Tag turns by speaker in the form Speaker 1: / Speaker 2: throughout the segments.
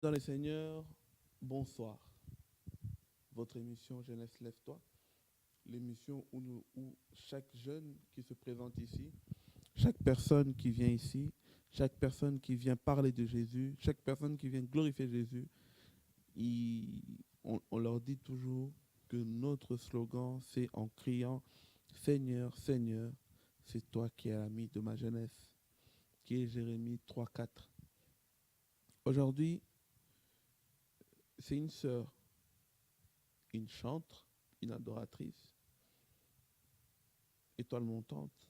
Speaker 1: Dans les seigneurs, bonsoir. Votre émission Jeunesse Lève-toi, l'émission où chaque jeune qui se présente ici, chaque personne qui vient ici, chaque personne qui vient parler de Jésus, chaque personne qui vient glorifier Jésus, on leur dit toujours que notre slogan, c'est en criant Seigneur, Seigneur, c'est toi qui es l'ami de ma jeunesse, qui est Jérémie 3,4. Aujourd'hui, c'est une sœur, une chantre, une adoratrice, étoile montante,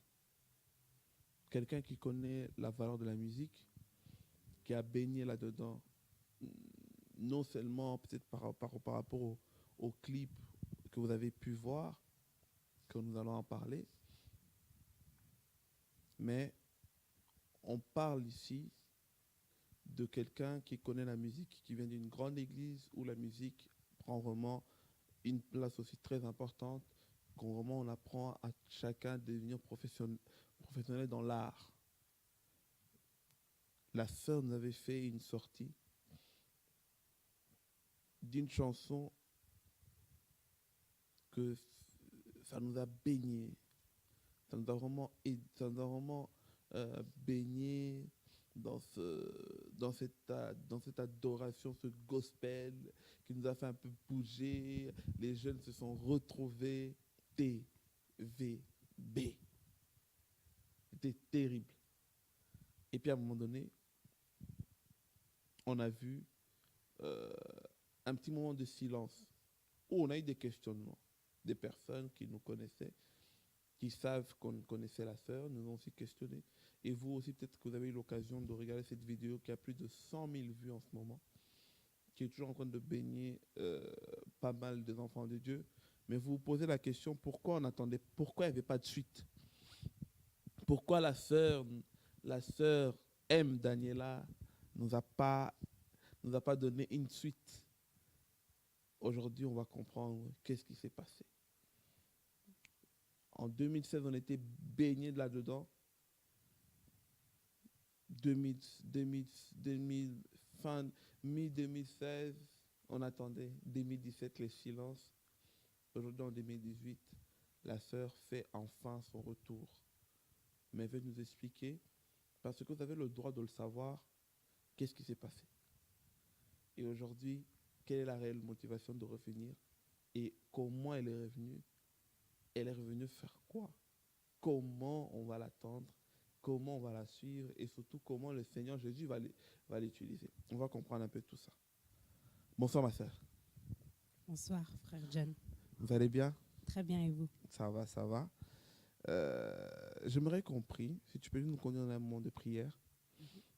Speaker 1: quelqu'un qui connaît la valeur de la musique, qui a baigné là-dedans, non seulement peut-être par rapport au clip que vous avez pu voir, que nous allons en parler, mais on parle ici de quelqu'un qui connaît la musique, qui vient d'une grande église où la musique prend vraiment une place aussi très importante, quand vraiment on apprend à chacun de devenir professionnel dans l'art. La sœur nous avait fait une sortie d'une chanson que ça nous a baigné, ça nous a vraiment baigné dans cette adoration, ce gospel qui nous a fait un peu bouger. Les jeunes se sont retrouvés. TVB. C'était terrible. Et puis à un moment donné, on a vu euh, un petit moment de silence où on a eu des questionnements. Des personnes qui nous connaissaient, qui savent qu'on connaissait la sœur, nous ont aussi questionné. Et vous aussi, peut-être que vous avez eu l'occasion de regarder cette vidéo qui a plus de 100 000 vues en ce moment, qui est toujours en train de baigner pas mal des enfants de Dieu. Mais vous vous posez la question, pourquoi on attendait, pourquoi il n'y avait pas de suite? Pourquoi la sœur M. Daniela nous a pas donné une suite? Aujourd'hui, on va comprendre qu'est-ce qui s'est passé. En 2016, on était baigné de là-dedans. 2000, fin mi-2016, on attendait. 2017, les silences. Aujourd'hui, en 2018, la sœur fait enfin son retour. Mais elle veut nous expliquer, parce que vous avez le droit de le savoir, qu'est-ce qui s'est passé. Et aujourd'hui, quelle est la réelle motivation de revenir et comment elle est revenue. Elle est revenue faire quoi? Comment on va l'attendre? Comment on va la suivre? Et surtout, comment le Seigneur Jésus va l'utiliser? On va comprendre un peu tout ça. Bonsoir ma soeur.
Speaker 2: Bonsoir, frère John.
Speaker 1: Vous allez bien?
Speaker 2: Très bien, et vous?
Speaker 1: Ça va, ça va. J'aimerais qu'on prie. Si tu peux nous conduire dans un moment de prière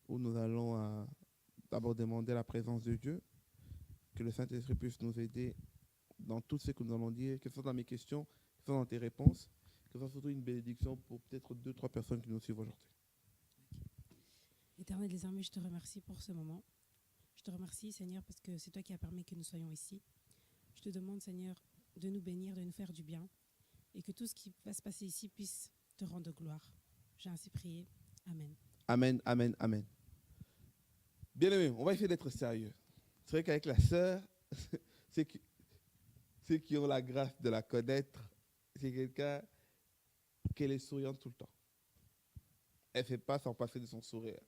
Speaker 1: où nous allons d'abord demander la présence de Dieu, que le Saint-Esprit puisse nous aider dans tout ce que nous allons dire, que ce soit dans mes questions, que ce soit dans tes réponses, que ce soit surtout une bénédiction pour peut-être 2, 3 personnes qui nous suivent aujourd'hui.
Speaker 2: Éternel des armées, je te remercie pour ce moment. Je te remercie, Seigneur, parce que c'est toi qui as permis que nous soyons ici. Je te demande, Seigneur, de nous bénir, de nous faire du bien, et que tout ce qui va se passer ici puisse te rendre gloire. J'ai ainsi prié. Amen.
Speaker 1: Amen, amen, amen. Bien aimé, on va essayer d'être sérieux. C'est vrai qu'avec la sœur, ceux qui ont la grâce de la connaître, c'est quelqu'un qui est souriante tout le temps. Elle ne fait pas s'en passer de son sourire.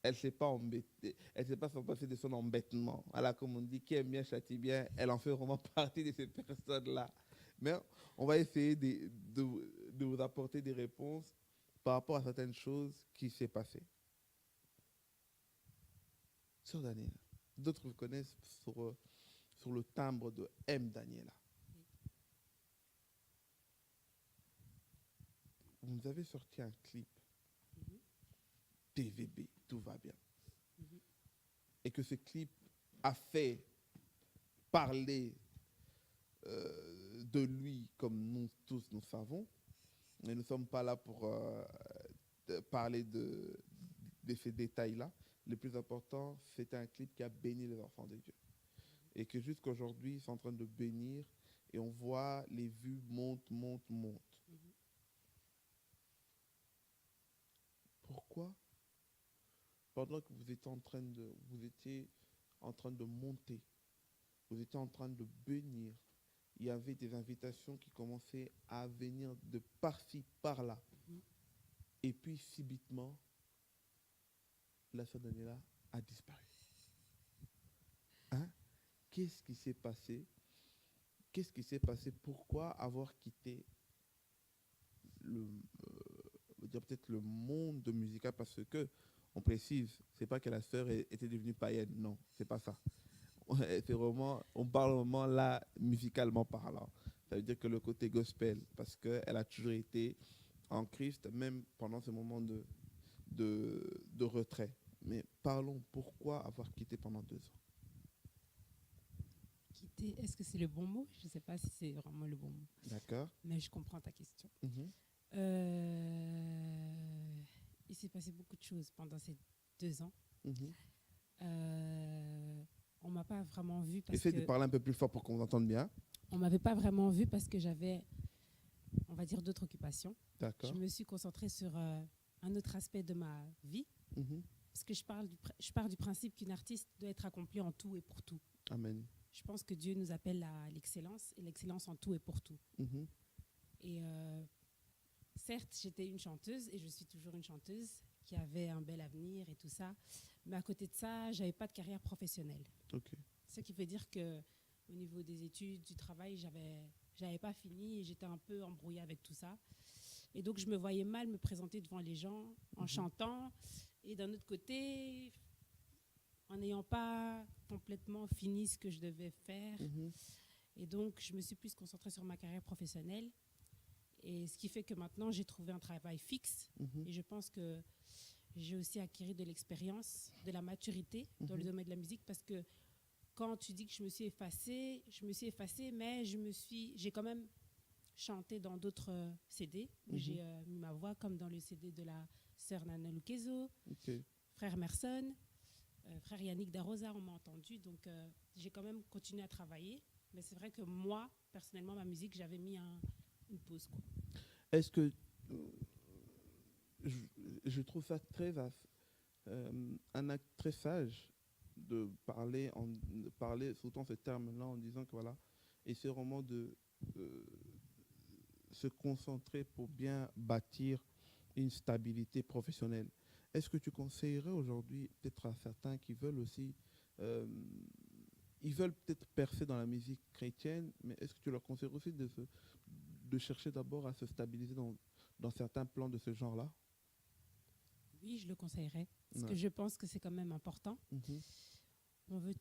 Speaker 1: Elle ne sait pas embêter. Elle ne sait pas s'en passer de son embêtement. Voilà, comme on dit, qui aime bien châtie bien, elle en fait vraiment partie de ces personnes-là. Mais on va essayer de vous apporter des réponses par rapport à certaines choses qui s'est passées. Sœur Daniela, d'autres vous connaissent sur le timbre de M. Daniela. Vous nous avez sorti un clip
Speaker 2: Mhm,
Speaker 1: TVB, tout va bien.
Speaker 2: mhm.
Speaker 1: Et que ce clip a fait parler de lui comme nous tous nous savons. Et nous ne sommes pas là pour parler de ces détails-là. Le plus important, c'est un clip qui a béni les enfants de Dieu. Et que jusqu'à aujourd'hui, c'est en train de bénir. Et on voit les vues montent, montent, montent.
Speaker 2: Mhm.
Speaker 1: Pourquoi? Pendant que vous étiez en train de... Vous étiez en train de monter. Vous étiez en train de bénir. Il y avait des invitations qui commençaient à venir de par-ci, par-là.
Speaker 2: Mhm.
Speaker 1: Et puis, subitement, la sœur Daniela a disparu. Hein? Qu'est-ce qui s'est passé? Qu'est-ce qui s'est passé? Pourquoi avoir quitté le, on va dire peut-être le monde musical? Parce que, on précise, c'est pas que la sœur était devenue païenne, non, c'est pas ça. C'est vraiment, on parle vraiment là, musicalement parlant. Ça veut dire que le côté gospel, parce qu'elle a toujours été en Christ, même pendant ce moment de retrait. Mais parlons, pourquoi avoir quitté pendant 2 ans?
Speaker 2: Quitter, est-ce que c'est le bon mot? Je ne sais pas si c'est vraiment le bon mot,
Speaker 1: D'accord.
Speaker 2: mais je comprends ta question.
Speaker 1: Mhm.
Speaker 2: Il s'est passé beaucoup de choses pendant ces 2 ans.
Speaker 1: Mhm.
Speaker 2: On m'a pas vraiment vu parce
Speaker 1: Essaye de
Speaker 2: que
Speaker 1: parler un peu plus fort pour qu'on vous entende bien.
Speaker 2: on m'avait pas vraiment vu parce que j'avais, on va dire, d'autres occupations. Je
Speaker 1: D'accord.
Speaker 2: me suis concentrée sur un autre aspect de ma vie
Speaker 1: Mhm.
Speaker 2: parce que je pars du principe qu'une artiste doit être accomplie en tout et pour tout.
Speaker 1: Amen.
Speaker 2: Je pense que Dieu nous appelle à l'excellence et l'excellence en tout et pour tout.
Speaker 1: Mhm.
Speaker 2: Et certes, j'étais une chanteuse et je suis toujours une chanteuse qui avait un bel avenir et tout ça. Mais à côté de ça, j'avais pas de carrière professionnelle.
Speaker 1: Ok.
Speaker 2: Ce qui veut dire que au niveau des études, du travail, j'avais pas fini et j'étais un peu embrouillée avec tout ça. Et donc, je me voyais mal me présenter devant les gens en chantant. Et d'un autre côté, en n'ayant pas complètement fini ce que je devais faire.
Speaker 1: Mhm.
Speaker 2: Et donc, je me suis plus concentrée sur ma carrière professionnelle. Et ce qui fait que maintenant, j'ai trouvé un travail fixe.
Speaker 1: Mhm.
Speaker 2: Et je pense que j'ai aussi acquis de l'expérience, de la maturité dans le domaine de la musique. Parce que quand tu dis que je me suis effacée, mais j'ai quand même chanté dans d'autres CD où j'ai mis ma voix, comme dans le CD de la sœur Nana Lukezo,
Speaker 1: Ok.
Speaker 2: frère Merson, frère Yannick Darosa, on m'a entendu. Donc, j'ai quand même continué à travailler. Mais c'est vrai que moi, personnellement, ma musique, j'avais mis une pause, quoi.
Speaker 1: Est-ce que je, je trouve ça un acte très sage de parler sous ce terme-là en disant que voilà, et c'est vraiment de euh, se concentrer pour bien bâtir une stabilité professionnelle. Est-ce que tu conseillerais aujourd'hui peut-être à certains qui veulent aussi, euh, ils veulent peut-être percer dans la musique chrétienne, mais est-ce que tu leur conseillerais aussi de chercher d'abord à se stabiliser dans certains plans de ce genre-là?
Speaker 2: Oui, je le conseillerais. Parce
Speaker 1: Ouais.
Speaker 2: que je pense que c'est quand même important.
Speaker 1: Mhm.
Speaker 2: On veut,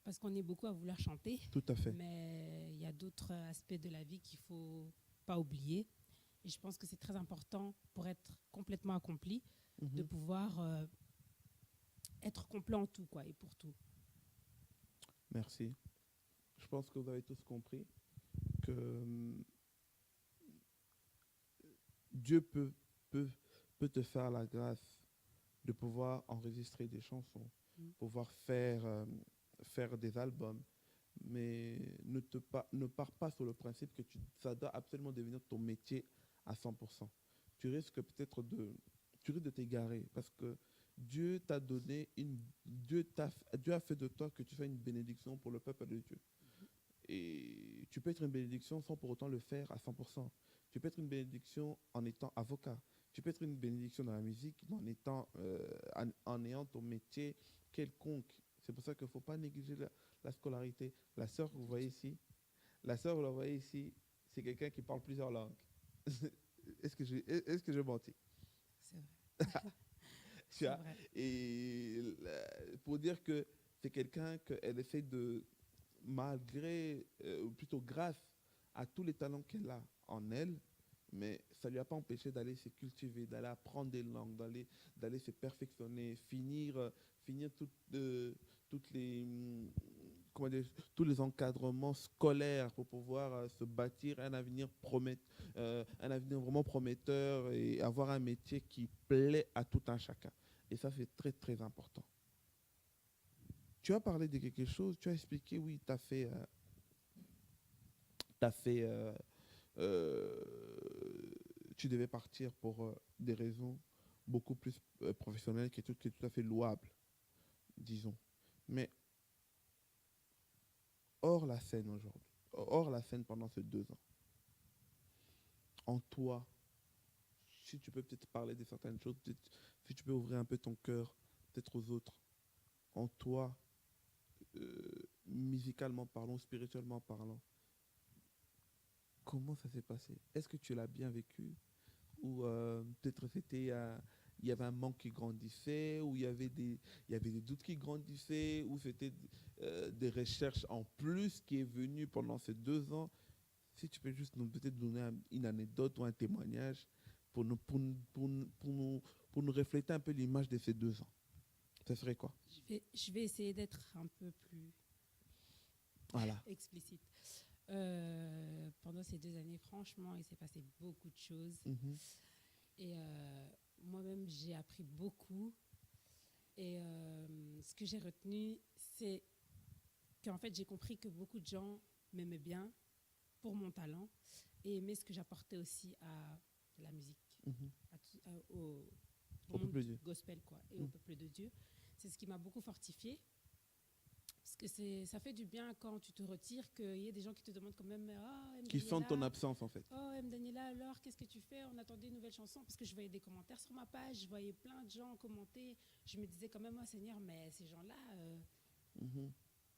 Speaker 2: parce qu'on est beaucoup à vouloir chanter,
Speaker 1: Tout à fait.
Speaker 2: mais il y a d'autres aspects de la vie qu'il ne faut pas oublier. Et je pense que c'est très important pour être complètement accompli, de
Speaker 1: Mhm.
Speaker 2: pouvoir être complet en tout, quoi, et pour tout.
Speaker 1: Merci. Je pense que vous avez tous compris que Dieu peut, peut te faire la grâce de pouvoir enregistrer des chansons,
Speaker 2: Mm.
Speaker 1: pouvoir faire des albums, mais ne pars pas sur le principe que ça doit absolument devenir ton métier à 100%. Tu risques peut-être tu risques de t'égarer parce que Dieu t'a donné Dieu a fait de toi que tu sois une bénédiction pour le peuple de Dieu. Et tu peux être une bénédiction sans pour autant le faire à 100%. Tu peux être une bénédiction en étant avocat. Tu peux être une bénédiction dans la musique en ayant ton métier quelconque. C'est pour ça qu'il ne faut pas négliger la scolarité. La sœur que vous voyez ici, vous la voyez ici, c'est quelqu'un qui parle plusieurs langues. Est-ce que je mentis?
Speaker 2: C'est vrai.
Speaker 1: Tu
Speaker 2: C'est
Speaker 1: vois?
Speaker 2: vrai.
Speaker 1: Et pour dire que c'est quelqu'un qu'elle essaie de, malgré, ou plutôt grâce à tous les talents qu'elle a en elle, mais ça ne lui a pas empêché d'aller se cultiver, d'aller apprendre des langues, d'aller se perfectionner, finir toutes les, comment dire, tous les encadrements scolaires pour pouvoir se bâtir un avenir vraiment prometteur et avoir un métier qui plaît à tout un chacun. Et ça, c'est très, très important. Tu as parlé de quelque chose, tu as expliqué, oui, t'as fait tu devais partir pour des raisons beaucoup plus professionnelles qui est tout à fait louable, disons. Mais hors la scène aujourd'hui, hors la scène pendant ces 2 ans, en toi, si tu peux peut-être parler de certaines choses, peut-être si tu peux ouvrir un peu ton cœur, peut-être aux autres, en toi, musicalement parlant, spirituellement parlant, comment ça s'est passé? Est-ce que tu l'as bien vécu? Ou peut-être il y avait un manque qui grandissait, ou il y avait des doutes qui grandissaient, ou c'était des recherches en plus qui est venu pendant ces 2 ans. Si tu peux juste nous peut-être donner une anecdote ou un témoignage pour nous refléter un peu l'image de ces 2 ans. Ça serait quoi?
Speaker 2: Je vais essayer d'être un peu plus
Speaker 1: Voilà.
Speaker 2: explicite. Pendant ces 2 années, franchement, il s'est passé beaucoup de choses.
Speaker 1: Mhm.
Speaker 2: Et moi-même, j'ai appris beaucoup. Et ce que j'ai retenu, c'est qu'en fait, j'ai compris que beaucoup de gens m'aimaient bien pour mon talent et aimaient ce que j'apportais aussi à la musique,
Speaker 1: Mhm.
Speaker 2: au
Speaker 1: Au peuple de
Speaker 2: monde
Speaker 1: Dieu.
Speaker 2: gospel quoi, et au
Speaker 1: Mhm.
Speaker 2: peuple de Dieu. C'est ce qui m'a beaucoup fortifiée. Parce que ça fait du bien quand tu te retires, qu'il y ait des gens qui te demandent quand même « Oh, M.
Speaker 1: Qui sentent ton
Speaker 2: Daniela,
Speaker 1: absence en fait.
Speaker 2: oh, M. Daniela, alors, qu'est-ce que tu fais? On attendait une nouvelle chanson. » Parce que je voyais des commentaires sur ma page, je voyais plein de gens commenter. Je me disais quand même « Oh Seigneur, mais ces gens-là,
Speaker 1: Mhm.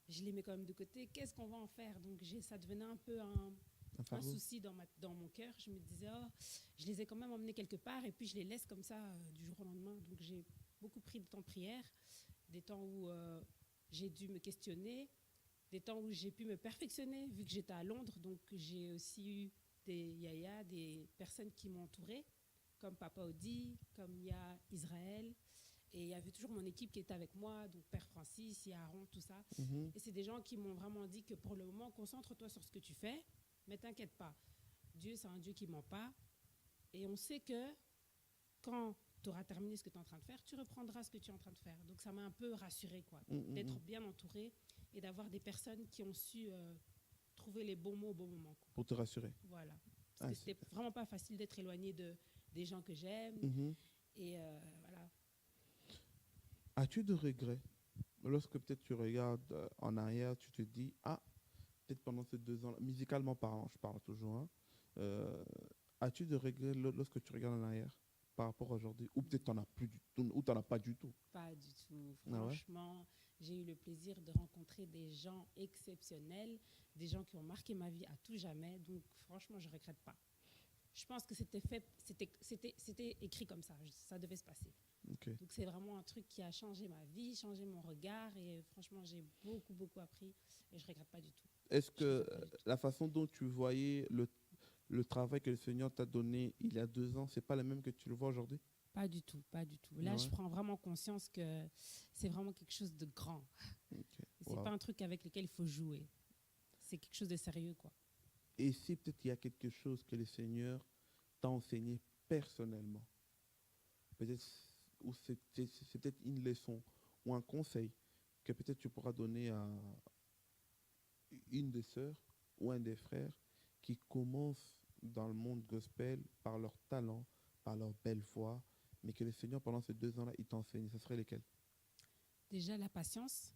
Speaker 2: je les mets quand même de côté. Qu'est-ce qu'on va en faire ?» Donc ça devenait un peu
Speaker 1: Un
Speaker 2: un
Speaker 1: fardeau.
Speaker 2: souci dans mon cœur. Je me disais « Oh, je les ai quand même emmenés quelque part et puis je les laisse comme ça du jour au lendemain. » Donc j'ai beaucoup pris de temps de prière, des temps où j'ai dû me questionner, des temps où j'ai pu me perfectionner vu que j'étais à Londres. Donc j'ai aussi eu des yaya, des personnes qui m'ont entourée, comme Papa Audi, comme il y a Israël. Et il y avait toujours mon équipe qui était avec moi, donc Père Francis, il y a Aaron, tout ça.
Speaker 1: Mhm.
Speaker 2: Et c'est des gens qui m'ont vraiment dit que pour le moment, concentre-toi sur ce que tu fais, mais t'inquiète pas. Dieu, c'est un Dieu qui ne ment pas. Et on sait que quand tu auras terminé ce que tu es en train de faire, tu reprendras ce que tu es en train de faire. Donc ça m'a un peu rassurée, quoi,
Speaker 1: Mhm.
Speaker 2: d'être bien entourée et d'avoir des personnes qui ont su trouver les bons mots au bon moment, quoi.
Speaker 1: Pour te rassurer.
Speaker 2: Voilà. Parce
Speaker 1: Ah,
Speaker 2: que c'était
Speaker 1: super.
Speaker 2: vraiment pas facile d'être éloigné des gens que j'aime.
Speaker 1: Mhm.
Speaker 2: Et voilà.
Speaker 1: As-tu de regrets lorsque peut-être tu regardes en arrière, tu te dis, ah, peut-être pendant ces 2 ans, musicalement parlant, je parle toujours, hein, euh, as-tu de regrets lorsque tu regardes en arrière par rapport à aujourd'hui? Ou peut-être t'en as plus du tout, ou t'en as pas du tout.
Speaker 2: Pas du tout.
Speaker 1: Ah ouais?
Speaker 2: Franchement, j'ai eu le plaisir de rencontrer des gens exceptionnels, des gens qui ont marqué ma vie à tout jamais. Donc, franchement, je ne regrette pas. Je pense que c'était écrit comme ça. Ça devait se passer.
Speaker 1: Ok.
Speaker 2: Donc, c'est vraiment un truc qui a changé ma vie, changé mon regard. Et franchement, j'ai beaucoup, beaucoup appris. Et je ne regrette pas du tout.
Speaker 1: Est-ce
Speaker 2: Je
Speaker 1: que
Speaker 2: regrette pas du tout.
Speaker 1: la façon dont tu voyais le travail que le Seigneur t'a donné il y a 2 ans, c'est pas le même que tu le vois aujourd'hui?
Speaker 2: Pas du tout, pas du tout.
Speaker 1: Ah
Speaker 2: Là, je
Speaker 1: ouais?
Speaker 2: prends vraiment conscience que c'est vraiment quelque chose de grand.
Speaker 1: Ok.
Speaker 2: Et c'est
Speaker 1: Wow.
Speaker 2: pas un truc avec lequel il faut jouer. C'est quelque chose de sérieux, quoi.
Speaker 1: Et si peut-être il y a quelque chose que le Seigneur t'a enseigné personnellement, peut-être, ou c'est peut-être une leçon ou un conseil que peut-être tu pourras donner à une des sœurs ou un des frères qui commencent dans le monde gospel par leur talent, par leur belle voix, mais que le Seigneur pendant ces 2 ans-là, il t'enseigne, ce serait lesquels?
Speaker 2: Déjà, la patience,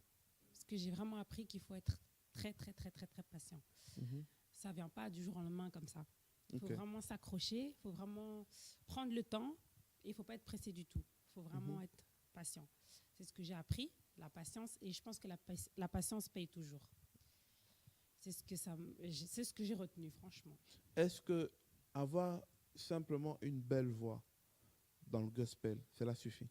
Speaker 2: parce que j'ai vraiment appris qu'il faut être très, très, très, très, très patient.
Speaker 1: Mhm.
Speaker 2: Ça ne vient pas du jour au lendemain comme ça. Il faut
Speaker 1: Ok.
Speaker 2: vraiment s'accrocher, il faut vraiment prendre le temps et il ne faut pas être pressé du tout. Il faut vraiment être patient. C'est ce que j'ai appris, la patience, et je pense que la patience paye toujours. C'est ce que j'ai retenu, franchement.
Speaker 1: Est-ce que avoir simplement une belle voix dans le gospel, cela suffit?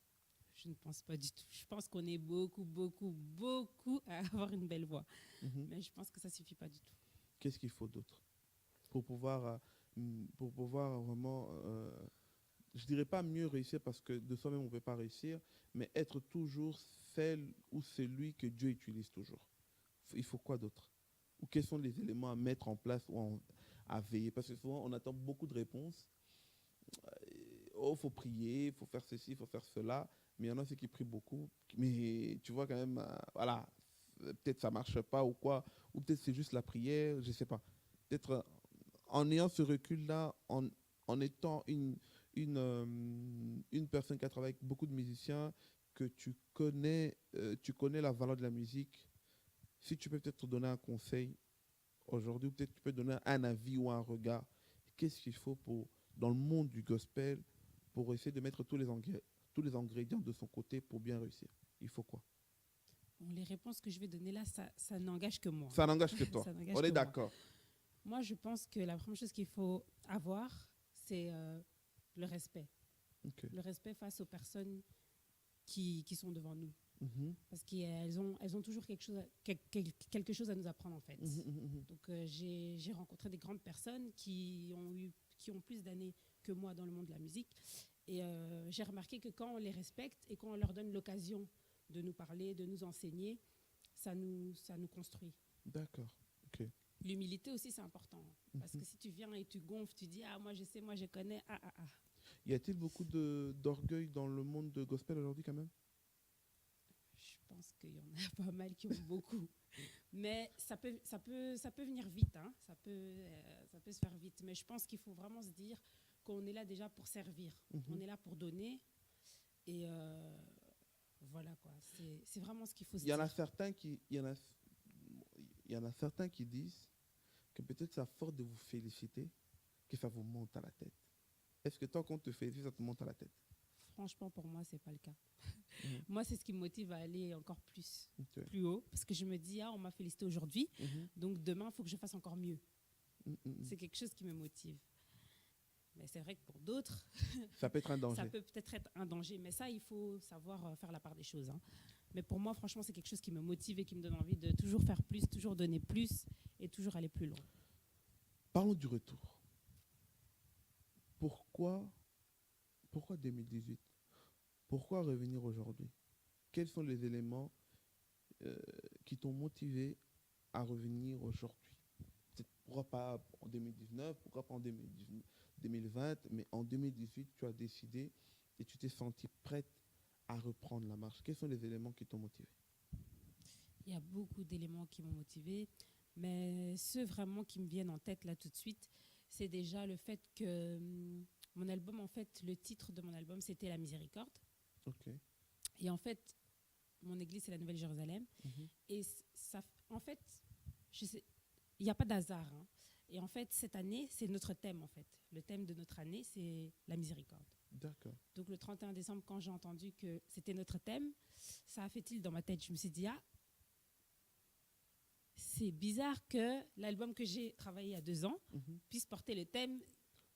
Speaker 2: Je ne pense pas du tout. Je pense qu'on est beaucoup, beaucoup, beaucoup à avoir une belle voix.
Speaker 1: Mhm.
Speaker 2: Mais je pense que ça ne suffit pas du tout.
Speaker 1: Qu'est-ce qu'il faut d'autre pour pouvoir vraiment, je dirais pas mieux réussir parce que de soi-même on ne peut pas réussir, mais être toujours celle ou celui que Dieu utilise toujours. Il faut quoi d'autre? Ou quels sont les éléments à mettre en place ou à veiller? Parce que souvent on attend beaucoup de réponses. Oh, faut prier, il faut faire ceci, il faut faire cela. Mais il y en a ceux qui prient beaucoup. Mais tu vois quand même, voilà, peut-être ça marche pas ou quoi. Ou peut-être c'est juste la prière, je sais pas. Peut-être en ayant ce recul-là, en étant une personne qui a travaillé avec beaucoup de musiciens, que tu connais la valeur de la musique, Si tu peux peut-être donner un conseil aujourd'hui, ou peut-être tu peux donner un avis ou un regard, qu'est-ce qu'il faut pour, dans le monde du gospel pour essayer de mettre tous les ingrédients de son côté pour bien réussir? Il faut quoi?
Speaker 2: Bon, les réponses que je vais donner là, ça n'engage que moi.
Speaker 1: Ça n'engage que toi.
Speaker 2: Ça n'engage
Speaker 1: On est
Speaker 2: que moi.
Speaker 1: d'accord.
Speaker 2: Moi, je pense que la première chose qu'il faut avoir, c'est le respect.
Speaker 1: Ok.
Speaker 2: Le respect face aux personnes qui sont devant nous.
Speaker 1: Mhm.
Speaker 2: Parce qu'elles ont toujours quelque chose à nous apprendre, en fait.
Speaker 1: Mhm, mhm, mhm.
Speaker 2: Donc, j'ai rencontré des grandes personnes qui ont plus d'années que moi dans le monde de la musique. Et j'ai remarqué que quand on les respecte et qu'on leur donne l'occasion de nous parler, de nous enseigner, ça nous construit.
Speaker 1: D'accord. Ok.
Speaker 2: L'humilité aussi, c'est important. Parce
Speaker 1: Mhm.
Speaker 2: que si tu viens et tu gonfles, tu dis « Ah, moi, je sais, moi, je connais. Ah, ah, ah. »
Speaker 1: Y a-t-il beaucoup d'orgueil dans le monde de gospel aujourd'hui quand même?
Speaker 2: Je pense qu'il y en a pas mal qui ont beaucoup. Mais ça peut venir vite. Hein. Ça peut se faire vite. Mais je pense qu'il faut vraiment se dire qu'on est là déjà pour servir.
Speaker 1: Mhm.
Speaker 2: On est là pour donner. Et voilà quoi. C'est vraiment ce qu'il faut se
Speaker 1: Il y en a
Speaker 2: dire.
Speaker 1: certains qui, il y en a certains qui disent que peut-être c'est à force de vous féliciter que ça vous monte à la tête. Est-ce que toi, quand on te félicite, ça te monte à la tête?
Speaker 2: Franchement, pour moi, c'est pas le cas.
Speaker 1: Mhm.
Speaker 2: Moi, c'est ce qui me motive à aller encore
Speaker 1: Ok.
Speaker 2: plus haut. Parce que je me dis, ah, on m'a félicité aujourd'hui.
Speaker 1: Mhm.
Speaker 2: Donc demain, il faut que je fasse encore mieux.
Speaker 1: Mhm, mhm.
Speaker 2: C'est quelque chose qui me motive. Mais c'est vrai que pour d'autres,
Speaker 1: Ça peut être un
Speaker 2: ça
Speaker 1: danger.
Speaker 2: peut peut-être être un danger. Mais ça, il faut savoir faire la part des choses. Hein. Mais pour moi, franchement, c'est quelque chose qui me motive et qui me donne envie de toujours faire plus, toujours donner plus et toujours aller plus loin.
Speaker 1: Parlons du retour. Pourquoi 2018? Pourquoi revenir aujourd'hui? Quels sont les éléments euh, qui t'ont motivé à revenir aujourd'hui? Pourquoi pas en 2019, pourquoi pas en 2020, mais en 2018, tu as décidé et tu t'es senti prête à reprendre la marche. Quels sont les éléments qui t'ont motivé?
Speaker 2: Il y a beaucoup d'éléments qui m'ont motivée, mais ceux vraiment qui me viennent en tête là tout de suite, c'est déjà le fait que mon album, en fait, le titre de mon album, c'était La Miséricorde.
Speaker 1: Ok.
Speaker 2: Et en fait, mon église, c'est la Nouvelle Jérusalem.
Speaker 1: Mhm.
Speaker 2: Et ça, en fait, il n'y a pas d'hasard. Hein. Et en fait, cette année, c'est notre thème, en fait. Le thème de notre année, c'est la miséricorde.
Speaker 1: D'accord.
Speaker 2: Donc, le 31 décembre, quand j'ai entendu que c'était notre thème, ça a fait tilt dans ma tête. Je me suis dit, ah, c'est bizarre que l'album que j'ai travaillé il y a 2 ans
Speaker 1: Mhm.
Speaker 2: puisse porter le thème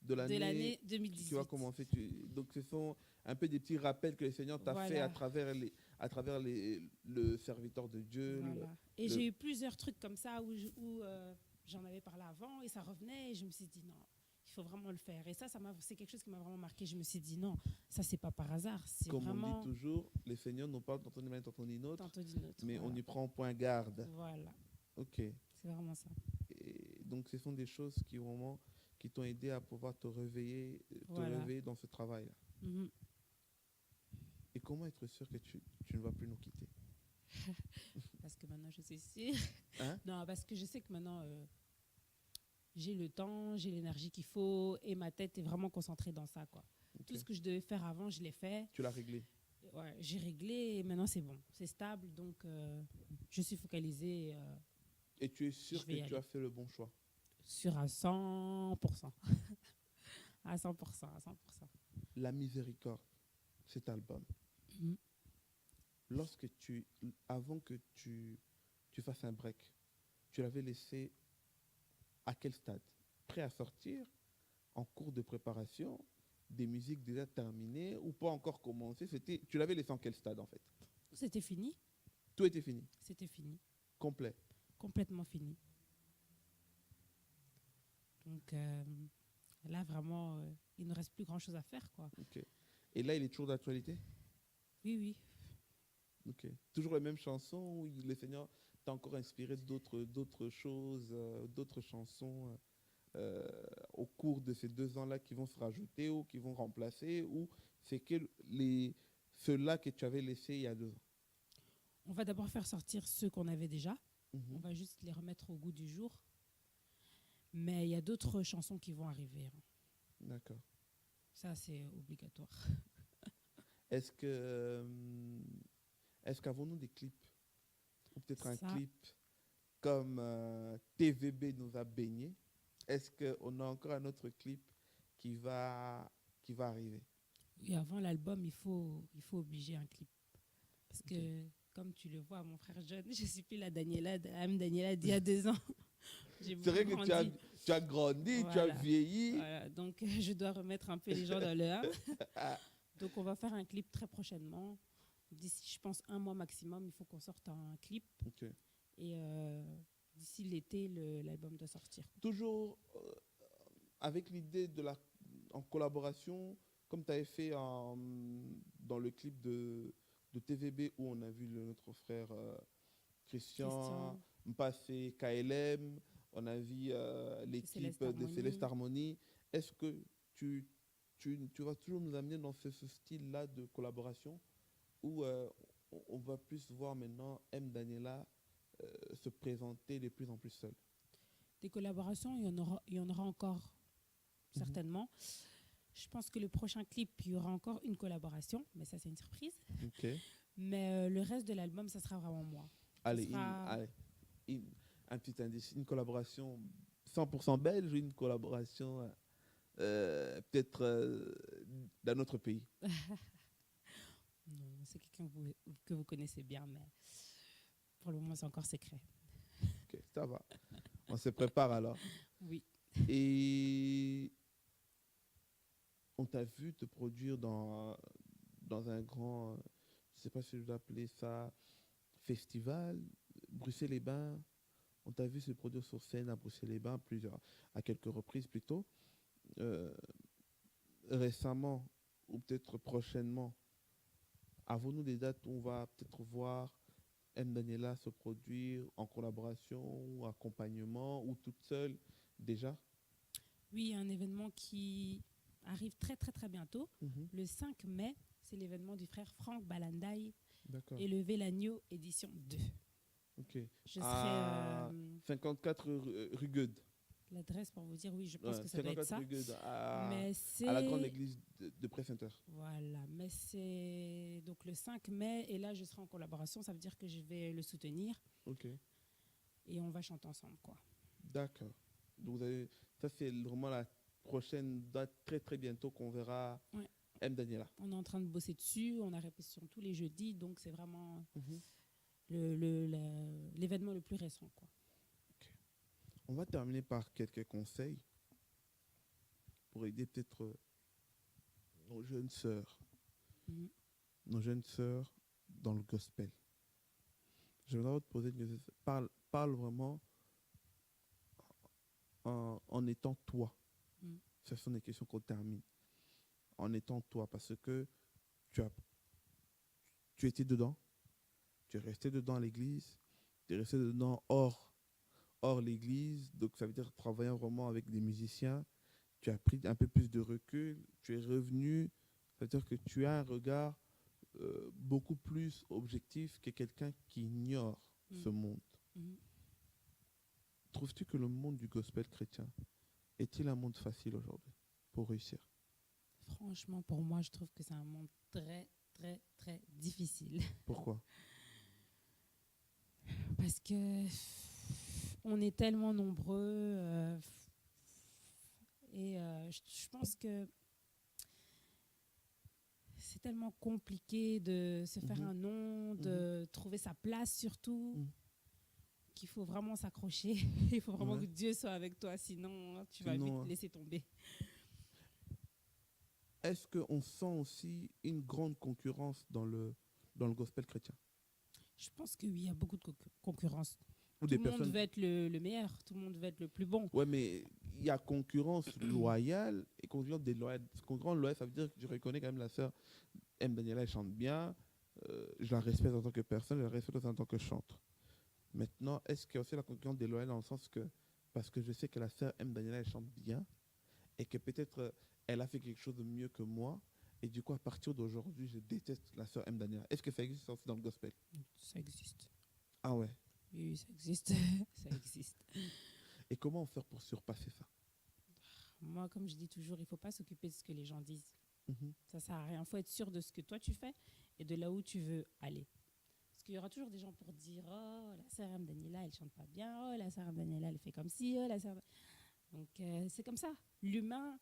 Speaker 1: De
Speaker 2: de
Speaker 1: l'année
Speaker 2: l'année
Speaker 1: qui
Speaker 2: 2018.
Speaker 1: va commencer. Donc, ce sont un peu des petits rappels que le Seigneur t'a fait
Speaker 2: Voilà.
Speaker 1: à travers le serviteur de Dieu.
Speaker 2: Voilà. Et
Speaker 1: le-
Speaker 2: j'ai eu plusieurs trucs comme ça où j'en avais parlé avant et ça revenait et je me suis dit non, il faut vraiment le faire. Et ça c'est quelque chose qui m'a vraiment marqué. Je me suis dit non, ça c'est pas par hasard. C'est
Speaker 1: Comme
Speaker 2: vraiment
Speaker 1: on dit toujours, le Seigneur nous parle tantôt d'une manière, tantôt d'une autre,
Speaker 2: tantôt d'une autre.
Speaker 1: mais on
Speaker 2: Voilà.
Speaker 1: y prend point garde.
Speaker 2: Voilà.
Speaker 1: Ok.
Speaker 2: C'est vraiment ça.
Speaker 1: Et donc, ce sont des choses qui t'ont aidé à pouvoir te réveiller
Speaker 2: Voilà.
Speaker 1: dans ce travail-là.
Speaker 2: Mhm.
Speaker 1: Et comment être sûr que tu ne vas plus nous quitter?
Speaker 2: Parce que maintenant je suis sûre.
Speaker 1: Hein?
Speaker 2: Non, parce que je sais que maintenant j'ai le temps, j'ai l'énergie qu'il faut et ma tête est vraiment concentrée dans ça, quoi.
Speaker 1: Ok.
Speaker 2: Tout ce que je devais faire avant, je l'ai fait.
Speaker 1: Tu l'as réglé.
Speaker 2: Ouais, j'ai réglé et maintenant c'est bon, c'est stable, donc je suis focalisée
Speaker 1: Et tu es sûr
Speaker 2: Je vais y
Speaker 1: que tu
Speaker 2: aller.
Speaker 1: as fait le bon choix.
Speaker 2: sur à 100%. À 100%, à 100%.
Speaker 1: La miséricorde, cet album.
Speaker 2: Mhm.
Speaker 1: Avant que tu fasses un break, tu l'avais laissé à quel stade? Prêt à sortir? En cours de préparation? Des musiques déjà terminées ou pas encore commencé? Tu l'avais laissé en quel stade en fait?
Speaker 2: C'était fini,
Speaker 1: Tout était fini, complet.
Speaker 2: complètement fini. Donc là vraiment, il ne reste plus grand-chose à faire, quoi.
Speaker 1: Ok. Et là, il est toujours d'actualité?
Speaker 2: Oui, oui.
Speaker 1: Ok. Toujours les mêmes chansons ou le Seigneur t'a encore inspiré d'autres choses, d'autres chansons au cours de ces 2 ans-là qui vont se rajouter ou qui vont remplacer, ou c'est que ceux-là que tu avais laissés il y a 2 ans?
Speaker 2: On va d'abord faire sortir ceux qu'on avait déjà. On
Speaker 1: Mhm.
Speaker 2: va juste les remettre au goût du jour. Mais il y a d'autres chansons qui vont arriver. Hein.
Speaker 1: D'accord.
Speaker 2: Ça, c'est obligatoire.
Speaker 1: Est-ce que est-ce qu'avons-nous des clips ou peut-être un
Speaker 2: Ça-
Speaker 1: clip comme TVB nous a baignés, est-ce qu'on a encore un autre clip qui va arriver?
Speaker 2: Oui, avant l'album, il faut obliger un clip. Parce
Speaker 1: Ok.
Speaker 2: que, comme tu le vois, mon frère jeune, je ne suis plus la même Daniela d'il y a 2 ans. J'ai
Speaker 1: C'est
Speaker 2: beaucoup
Speaker 1: vrai que
Speaker 2: grandi.
Speaker 1: tu as grandi, tu as
Speaker 2: Voilà.
Speaker 1: vieilli.
Speaker 2: Voilà. Donc, je dois remettre un peu les gens dans leur.
Speaker 1: Ah,
Speaker 2: Donc, on va faire un clip très prochainement. D'ici, je pense, 1 mois maximum, il faut qu'on sorte un clip.
Speaker 1: ok.
Speaker 2: Et d'ici l'été, l'album doit sortir.
Speaker 1: Toujours avec l'idée en collaboration, comme tu avais fait dans le clip de TVB où on a vu notre frère Christian,
Speaker 2: Christian,
Speaker 1: Mpassé, KLM, on a vu l'équipe
Speaker 2: Céleste
Speaker 1: de Céleste
Speaker 2: Harmonie.
Speaker 1: Harmonie. Est-ce que tu vas toujours nous amener dans ce style-là de collaboration où on va plus voir maintenant M. Daniela se présenter de plus en plus seul?
Speaker 2: Des collaborations, il y en aura encore,
Speaker 1: Mhm.
Speaker 2: certainement. Je pense que le prochain clip, il y aura encore une collaboration, mais ça, c'est une surprise.
Speaker 1: Ok.
Speaker 2: Mais le reste de l'album, ça sera vraiment moi. Ça
Speaker 1: Allez,
Speaker 2: sera.
Speaker 1: une- un petit indice, une collaboration 100% belge ou une collaboration peut-être d'un autre pays?
Speaker 2: Non, c'est quelqu'un que vous connaissez bien, mais pour le moment, c'est encore secret.
Speaker 1: Ok, ça va. On se prépare alors.
Speaker 2: Oui.
Speaker 1: Et on t'a vu te produire dans un grand, je ne sais pas si je dois appeler ça festival, Bruxelles-les-Bains. On t'a vu se produire sur scène à Bruxelles-les-Bains à quelques reprises plutôt. Euh, Récemment, ou peut-être prochainement, avons-nous des dates où on va peut-être voir M. Daniela se produire en collaboration ou accompagnement ou toute seule déjà?
Speaker 2: Oui, il y a un événement qui arrive très, très, très bientôt.
Speaker 1: Mhm.
Speaker 2: Le 5 mai, c'est l'événement du frère Franck Balandaï
Speaker 1: D'accord.
Speaker 2: et le Vélagno édition 2.
Speaker 1: Ok.
Speaker 2: Je serai.
Speaker 1: À 54 rue Gueud.
Speaker 2: L'adresse pour vous dire, oui, je pense
Speaker 1: Ouais,
Speaker 2: que ça doit être
Speaker 1: 54
Speaker 2: ça.
Speaker 1: rue Gueud,
Speaker 2: Mais
Speaker 1: à la grande
Speaker 2: c'est.
Speaker 1: église de Pré-Saint-Heure.
Speaker 2: Voilà, mais c'est donc le 5 mai et là je serai en collaboration, ça veut dire que je vais le soutenir
Speaker 1: Ok.
Speaker 2: et on va chanter ensemble quoi.
Speaker 1: D'accord. Donc ça, c'est vraiment la prochaine date très très bientôt qu'on verra
Speaker 2: Ouais,
Speaker 1: M. Daniela.
Speaker 2: on est en train de bosser dessus, on a répétition tous les jeudis, donc c'est vraiment
Speaker 1: Mhm.
Speaker 2: l'événement le plus récent quoi.
Speaker 1: Ok. On va terminer par quelques conseils pour aider peut-être nos jeunes sœurs,
Speaker 2: Mhm.
Speaker 1: nos jeunes sœurs dans le gospel. Je voudrais te poser une question. Parle vraiment en étant toi.
Speaker 2: Mhm.
Speaker 1: Ce sont des questions qu'on termine. En étant toi, parce que tu as, tu étais dedans, tu es resté dedans à l'église, tu es resté dedans hors l'église, donc ça veut dire travaillant vraiment avec des musiciens, tu as pris un peu plus de recul, tu es revenu, ça veut dire que tu as un regard beaucoup plus objectif que quelqu'un qui ignore ce
Speaker 2: Mhm.
Speaker 1: monde.
Speaker 2: Mhm.
Speaker 1: Trouves-tu que le monde du gospel chrétien est-il un monde facile aujourd'hui pour réussir?
Speaker 2: Franchement pour moi je trouve que c'est un monde très très très difficile
Speaker 1: Pourquoi?
Speaker 2: parce que on est tellement nombreux et je pense que c'est tellement compliqué de se faire
Speaker 1: Mhm,
Speaker 2: un nom,
Speaker 1: mhm,
Speaker 2: de trouver sa place surtout,
Speaker 1: mhm.
Speaker 2: qu'il faut vraiment s'accrocher. Il faut vraiment
Speaker 1: Ouais.
Speaker 2: que Dieu soit avec toi, sinon tu vas vite
Speaker 1: Sinon,
Speaker 2: laisser tomber.
Speaker 1: est-ce qu'on sent aussi une grande concurrence dans le gospel chrétien?
Speaker 2: Je pense que oui, il y a beaucoup de concurrence.
Speaker 1: Ou
Speaker 2: Tout
Speaker 1: des
Speaker 2: le monde
Speaker 1: personnes.
Speaker 2: veut être le meilleur, tout le monde veut être le plus bon.
Speaker 1: Ouais, mais il y a concurrence loyale et concurrence déloyale. Concurrence loyale, ça veut dire que je reconnais quand même la sœur M. Daniela, elle chante bien. Je la respecte en tant que personne, je la respecte aussi en tant que chanteur. Maintenant, est-ce qu'il y a aussi la concurrence déloyale dans le sens que, parce que je sais que la sœur M. Daniela, elle chante bien et que peut-être elle a fait quelque chose de mieux que moi. Et du coup, à partir d'aujourd'hui, je déteste la sœur M. Daniela. Est-ce que ça existe aussi dans le gospel?
Speaker 2: Ça existe.
Speaker 1: Ah ouais.
Speaker 2: Oui, ça existe. Ça existe.
Speaker 1: Et comment faire pour surpasser ça?
Speaker 2: Moi, comme je dis toujours, il ne faut pas s'occuper de ce que les gens disent.
Speaker 1: Mhm.
Speaker 2: Ça ne sert à rien. Il faut être sûr de ce que toi tu fais et de là où tu veux aller. Parce qu'il y aura toujours des gens pour dire oh, la sœur M. Daniela, elle chante pas bien. Oh, la sœur M. Daniela, elle fait comme ci. Oh, la sœur... Donc, c'est comme ça. L'humain,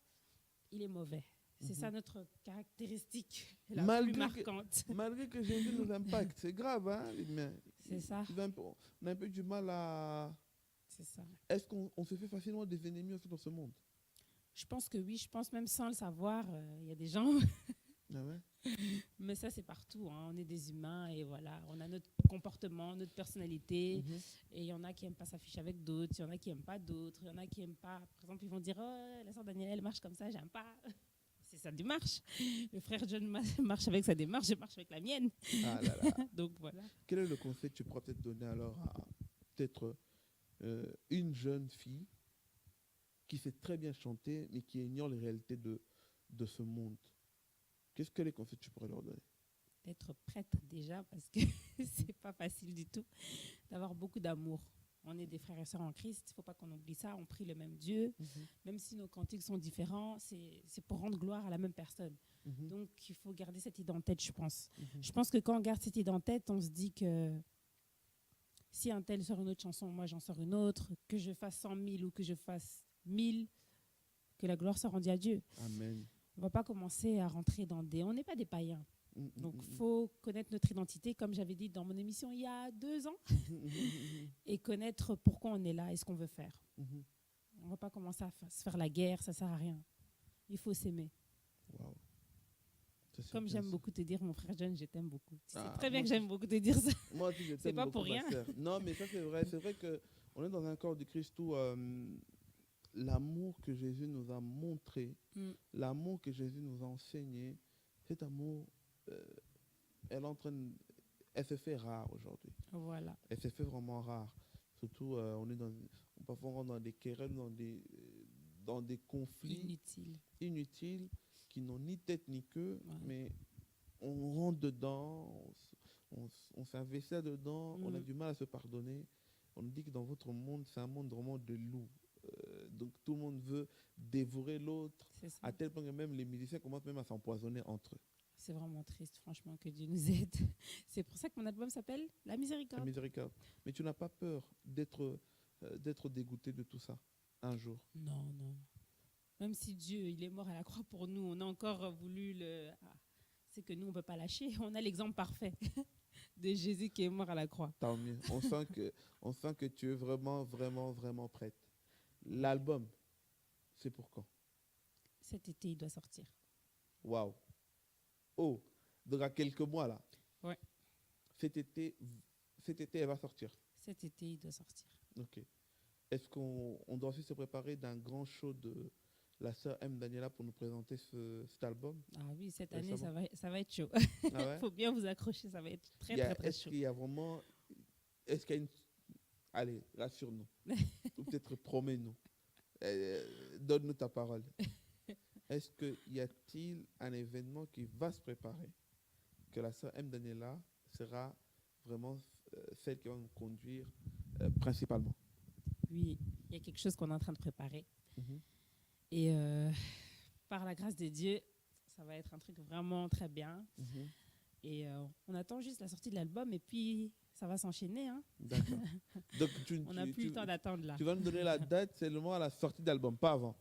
Speaker 2: il est mauvais. C'est ça notre caractéristique la plus marquante.
Speaker 1: Malgré que Jésus nous impacte, c'est grave, hein, l'humain.
Speaker 2: C'est ça.
Speaker 1: On a un peu du mal à...
Speaker 2: C'est ça.
Speaker 1: Est-ce qu'on se fait facilement des ennemis aussi dans ce monde?
Speaker 2: Je pense que oui. Je pense même sans le savoir, il y a des gens...
Speaker 1: Ah ouais?
Speaker 2: Mais ça, c'est partout. Hein. On est des humains et voilà, on a notre comportement, notre personnalité. Et il y en a qui n'aiment pas s'afficher avec d'autres, il y en a qui n'aiment pas d'autres, il y en a qui n'aiment pas. Par exemple, ils vont dire oh, la sœur Daniela, elle marche comme ça, j'aime pas. C'est sa démarche. Le frère John marche avec sa démarche, je marche avec la mienne.
Speaker 1: Ah là là.
Speaker 2: Donc voilà.
Speaker 1: Quel est le conseil que tu pourrais peut-être donner alors à peut-être une jeune fille qui sait très bien chanter, mais qui ignore les réalités de ce monde? Qu'est-ce que les conseils que tu pourrais leur donner?
Speaker 2: D'être prête déjà, parce que c'est pas facile du tout, d'avoir beaucoup d'amour. On est des frères et sœurs en Christ, il ne faut pas qu'on oublie ça, on prie le même Dieu. Même si nos cantiques sont différents, c'est pour rendre gloire à la même personne. Donc il faut garder cette idée en tête, je pense. Je pense que quand on garde cette idée en tête, on se dit que si un tel sort une autre chanson, moi j'en sors une autre, que je fasse 100 000 ou que je fasse 1000, que la gloire soit rendue à Dieu.
Speaker 1: Amen.
Speaker 2: On ne va pas commencer à rentrer dans des... On n'est pas des païens. Donc, il faut connaître notre identité, comme j'avais dit dans mon émission il y a 2 ans, et connaître pourquoi on est là et ce qu'on veut faire. On ne va pas commencer à se faire la guerre, ça ne sert à rien. Il faut s'aimer.
Speaker 1: Wow.
Speaker 2: Comme j'aime beaucoup te dire, mon frère John, je t'aime beaucoup. Tu sais
Speaker 1: Ah,
Speaker 2: très bien que j'aime beaucoup te dire ça.
Speaker 1: Moi aussi, je t'aime
Speaker 2: C'est pas
Speaker 1: beaucoup,
Speaker 2: pour rien.
Speaker 1: ma sœur. Non, mais ça, c'est vrai. C'est vrai qu'on est dans un corps du Christ où l'amour que Jésus nous a montré, l'amour que Jésus nous a enseigné, cet amour, elle se fait rare aujourd'hui.
Speaker 2: Voilà.
Speaker 1: Elle se fait vraiment rare. Surtout, parfois on rentre dans des querelles, dans des conflits inutiles qui n'ont ni tête ni queue, mais on rentre dedans, on s'investit dedans, on a du mal à se pardonner. On dit que dans votre monde, c'est un monde vraiment de loups. Donc tout le monde veut dévorer l'autre, à tel point que même les musiciens commencent même à s'empoisonner entre eux.
Speaker 2: C'est vraiment triste, franchement, que Dieu nous aide. C'est pour ça que mon album s'appelle La Miséricorde.
Speaker 1: La Miséricorde. Mais tu n'as pas peur d'être dégoûté de tout ça un jour?
Speaker 2: Non, non. Même si Dieu, il est mort à la croix pour nous, on a encore voulu le... c'est que nous, on ne peut pas lâcher. On a l'exemple parfait de Jésus qui est mort à la croix.
Speaker 1: Tant mieux. On sent que tu es vraiment, vraiment, vraiment prête. L'album, c'est pour quand?
Speaker 2: Cet été, il doit sortir.
Speaker 1: Waouh. Oh, donc à quelques mois là.
Speaker 2: Ouais.
Speaker 1: Cet été, elle va sortir.
Speaker 2: Cet été, il doit sortir.
Speaker 1: Ok. Est-ce qu'on doit aussi se préparer d'un grand show de la sœur M. Daniela pour nous présenter cet album?
Speaker 2: Ah oui, cette année, ça va être chaud.
Speaker 1: Il
Speaker 2: faut bien vous accrocher, ça va être très chaud.
Speaker 1: Est-ce qu'il y a vraiment... Est-ce qu'il y a une... Allez, rassure-nous. Ou peut-être promets-nous. Donne-nous ta parole. Est-ce qu'il y a-t-il un événement qui va se préparer, que la sœur M. Daniela sera vraiment celle qui va nous conduire principalement?
Speaker 2: Oui, il y a quelque chose qu'on est en train de préparer. Et par la grâce de Dieu, ça va être un truc vraiment très bien. Et on attend juste la sortie de l'album et puis ça va s'enchaîner. Hein.
Speaker 1: D'accord. Donc,
Speaker 2: on n'a plus le temps d'attendre là.
Speaker 1: Tu vas nous donner la date seulement à la sortie de l'album, pas avant?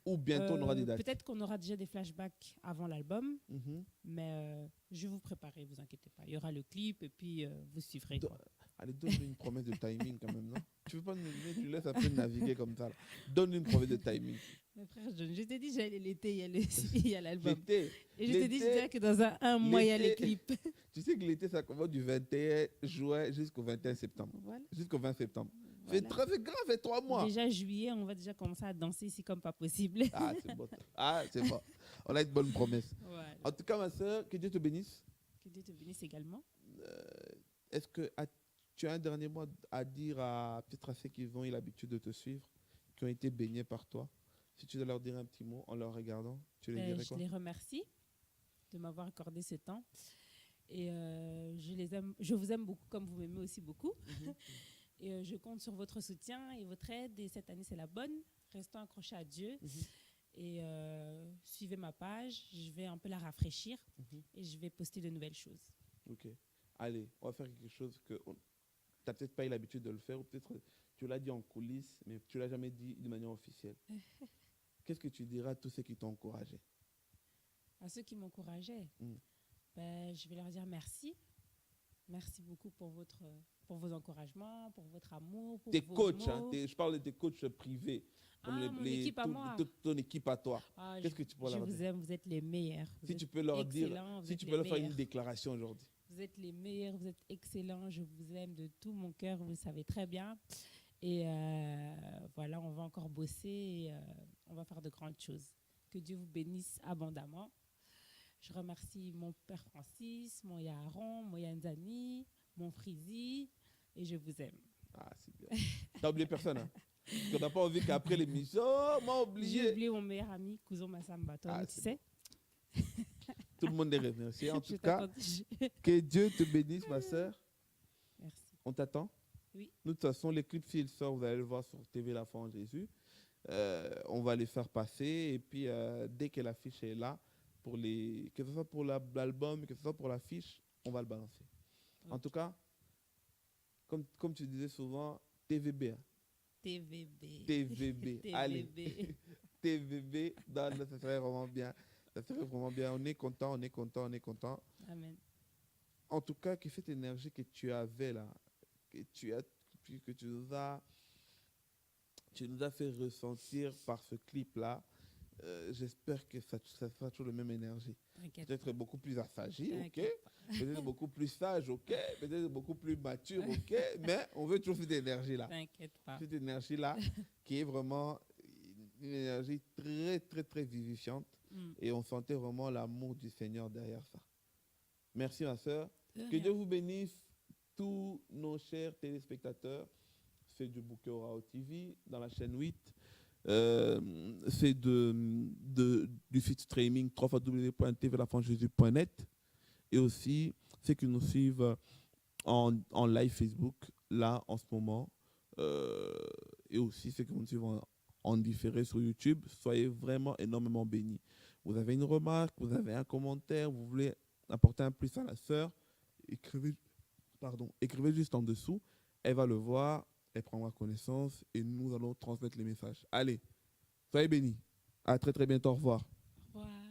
Speaker 1: Ou bientôt on aura des dates?
Speaker 2: Peut-être qu'on aura déjà des flashbacks avant l'album, mais je vais vous préparer, vous inquiétez pas. Il y aura le clip et puis vous suivrez.
Speaker 1: Allez, donne-nous une promesse de timing quand même, non? Tu veux pas nous donner, tu laisses un peu naviguer comme ça. Donne-nous une promesse de timing.
Speaker 2: Mais frère, je t'ai dit, j'allais l'été, il y a l'album. Et je t'ai dit que dans un mois, il y a les clips.
Speaker 1: Tu sais que l'été, ça commence du 21 juin jusqu'au 21 septembre.
Speaker 2: Voilà.
Speaker 1: Jusqu'au 20 septembre.
Speaker 2: Voilà.
Speaker 1: C'est grave, fait 3 mois.
Speaker 2: Déjà juillet, on va déjà commencer à danser ici comme pas possible.
Speaker 1: Ah, c'est bon. Ah, c'est bon. On a une bonne promesse.
Speaker 2: Voilà.
Speaker 1: En tout cas, ma soeur, que Dieu te bénisse.
Speaker 2: Que Dieu te bénisse également.
Speaker 1: Est-ce que tu as un dernier mot à dire à peut-être à ceux qui ont eu l'habitude de te suivre, qui ont été baignés par toi? Si tu dois leur dire un petit mot en leur regardant, tu les dirais quoi?
Speaker 2: Je les remercie de m'avoir accordé ce temps. Et je vous aime beaucoup comme vous m'aimez aussi beaucoup. Et je compte sur votre soutien et votre aide. Et cette année, c'est la bonne. Restons accrochés à Dieu. Et suivez ma page. Je vais un peu la rafraîchir. Et je vais poster de nouvelles choses.
Speaker 1: Ok. allez, on va faire quelque chose que tu n'as peut-être pas eu l'habitude de le faire, ou peut-être tu l'as dit en coulisses, mais tu ne l'as jamais dit de manière officielle. Qu'est-ce que tu diras à tous ceux qui t'ont encouragé?
Speaker 2: À ceux qui m'encourageaient,
Speaker 1: Mm.
Speaker 2: je vais leur dire merci. Merci beaucoup pour vos encouragements, pour votre amour, pour
Speaker 1: Tes
Speaker 2: vos
Speaker 1: coachs, hein,
Speaker 2: mots.
Speaker 1: je parle de tes coachs privés, comme
Speaker 2: Mon équipe à moi.
Speaker 1: toute ton équipe à toi.
Speaker 2: Ah,
Speaker 1: Qu'est-ce que tu peux
Speaker 2: je
Speaker 1: leur
Speaker 2: vous
Speaker 1: dire?
Speaker 2: aime, vous êtes les meilleurs. Vous
Speaker 1: Si
Speaker 2: êtes
Speaker 1: tu peux leur dire,
Speaker 2: excellents, vous
Speaker 1: si
Speaker 2: êtes
Speaker 1: tu
Speaker 2: les
Speaker 1: peux leur faire une
Speaker 2: meilleurs.
Speaker 1: déclaration aujourd'hui.
Speaker 2: Vous êtes les meilleurs, vous êtes excellents, je vous aime de tout mon cœur, vous le savez très bien. Et voilà, on va encore bosser et on va faire de grandes choses. Que Dieu vous bénisse abondamment. Je remercie mon père Francis, mon Yaron, mon Yanzani, mon Frizi, et je vous aime.
Speaker 1: Ah, c'est bien. T'as oublié personne, hein? On n'a pas envie qu'après l'émission, oh, m'a
Speaker 2: J'ai
Speaker 1: oublié.
Speaker 2: oublié mon meilleur ami, Cousin Massamba, toi, tu sais.
Speaker 1: Tout le monde est remercié. En
Speaker 2: Je
Speaker 1: tout cas,
Speaker 2: t'attends.
Speaker 1: que Dieu te bénisse, ma sœur.
Speaker 2: Merci.
Speaker 1: On t'attend.
Speaker 2: Oui.
Speaker 1: Nous, de toute façon, les clips, s'ils sortent, vous allez le voir sur TV La Foi en Jésus. On va les faire passer. Et puis, dès que l'affiche est là, que ce soit pour l'album, que ce soit pour l'affiche, on va le balancer. En tout cas, comme tu disais souvent, TVB. Hein.
Speaker 2: TVB.
Speaker 1: TVB. Allez. TVB. Ça serait vraiment bien. Ça serait vraiment bien. On est content, on est content, on est content.
Speaker 2: Amen.
Speaker 1: En tout cas, que cette énergie que tu avais là, que tu nous as fait ressentir par ce clip-là, j'espère que ça sera toujours la même énergie. Peut-être beaucoup plus affagé, ok? Peut-être beaucoup plus sage, ok? Peut-être beaucoup plus mature, ok? Mais on veut toujours cette énergie-là.
Speaker 2: T'inquiète pas.
Speaker 1: Cette énergie-là qui est vraiment une énergie très, très, très vivifiante. Et on sentait vraiment l'amour du Seigneur derrière ça. Merci, ma sœur. Que Dieu vous bénisse, tous nos chers téléspectateurs. C'est du Bouquet Orao TV dans la chaîne 8. C'est du site streaming www.tvlafonjesus.net. Et aussi ceux qui nous suivent en live Facebook, là, en ce moment. Et aussi ceux qui nous suivent en différé sur YouTube. Soyez vraiment énormément bénis. Vous avez une remarque, vous avez un commentaire, vous voulez apporter un plus à la sœur, écrivez juste en dessous. Elle va le voir, elle prendra connaissance et nous allons transmettre les messages. Allez, soyez bénis. À très très bientôt. Au revoir.
Speaker 2: Au revoir.